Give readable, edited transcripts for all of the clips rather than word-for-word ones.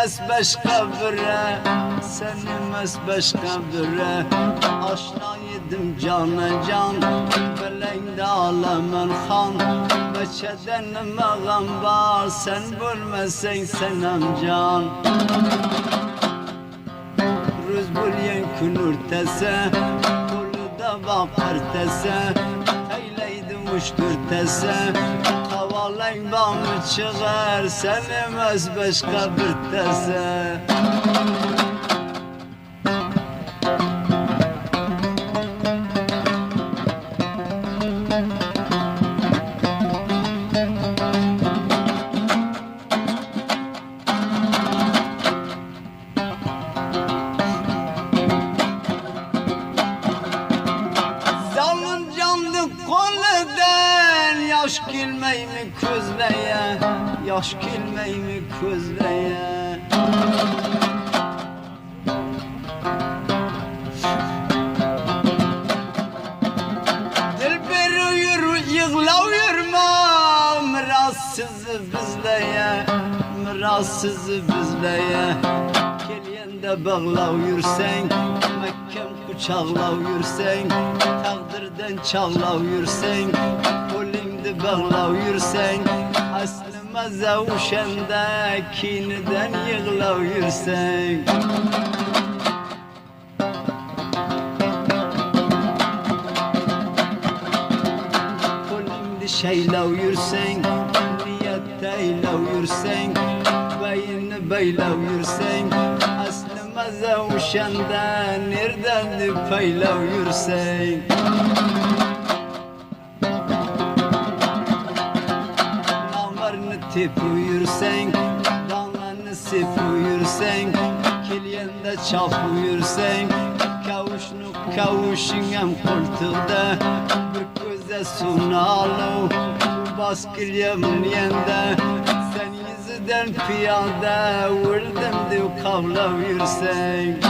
az başka bire, senim az başka bire. Aşna yedim cana can, belengde alemen han. Beçeden mağam var, sen bilmesen senem can. Rüz bulyen külür tese, kulu da bakır tese. Teyleydim uçtur tese, havalan bağımı çıkar, senim az başka bir tese. Yaş gülmeyi mi közleye, yaş gülmeyi mi közleye. Dilber uyur, yığla uyurma, mirassızı bizleye, mirassızı bizleye. Geliyende bağla uyursen, Mekkem kucakla uyursen, takdirden çağla uyursen, bağla uyursan, aslıma zavuşanda kiniden yığla uyursan. Kulümde şeyle uyursan, niyetteyle uyursan, beyni beyle uyursan, aslıma zavuşanda nereden düpeyle uyursan. Tip uyursan, dağlarını sip uyursan, kilyende çap uyursan, kavuşnuk kavuşingem koltukta, bir göze sunalı, baskül yemin yende, sen yüzüden piyade, vurdum diye kavla uyursan.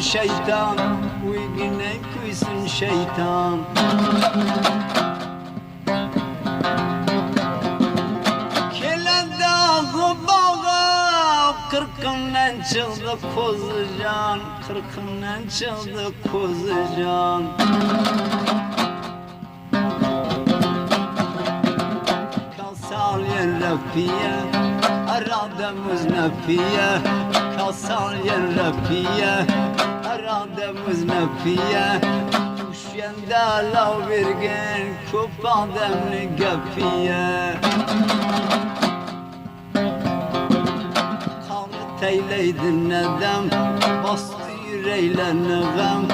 Şeytan, uygine kuysun şeytan. Kele dağı bağı, kırkından çıktı kozucan, kırkından çıktı kozucan. Kalsal yer rafiye, aradığımız nefiye. Kalsal yer rafiye, aradığımız nefiye. Düşyende lav virgen, köp ademli gefiye. Kanı teyleydin nedem, bastı yüreyle nığım.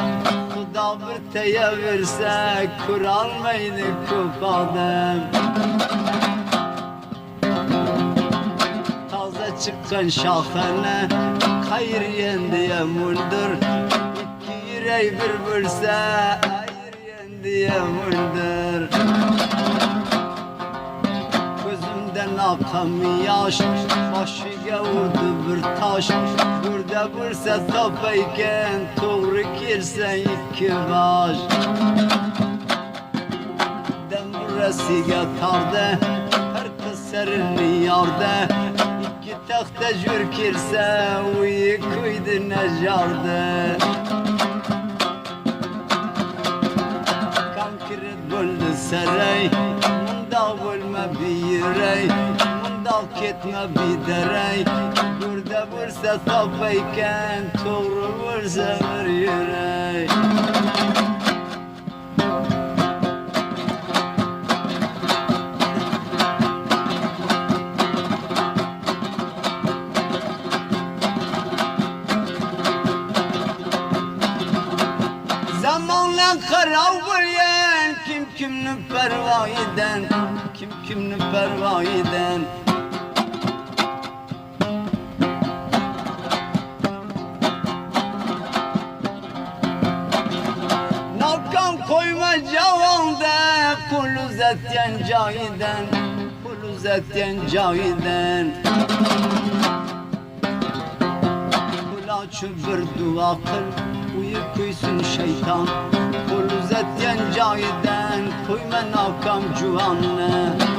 Kuda bir teye verse, kuralmaydı köp adem. Çıkan şahane, hayır yendiye muldur. İki yüreği bir bölse, hayır yendiye muldur. Gözümden akan yaş, başıga vurdu bir taş. Burada bursa tapayken, doğru girsen iki baş. Dem burası yatardı, herkes serini yardı. Taxta jür kirse, uyu kuydu necardı. Kankırıt buldu saray, mundal bulma bir yüreği, mundal ketme bir derey. Burada bursa tapayken, doğru bursa bir yüreği. Karav bulyen, kim kimni perva eden, kim kimni perva eden. Nakam koyma cavanda, kulu zetyen cahiden, kulu zetyen cahiden. çu bir dua kıl uyu kuysun şeytan Kul uzet yen cayden kuy men akam cuanne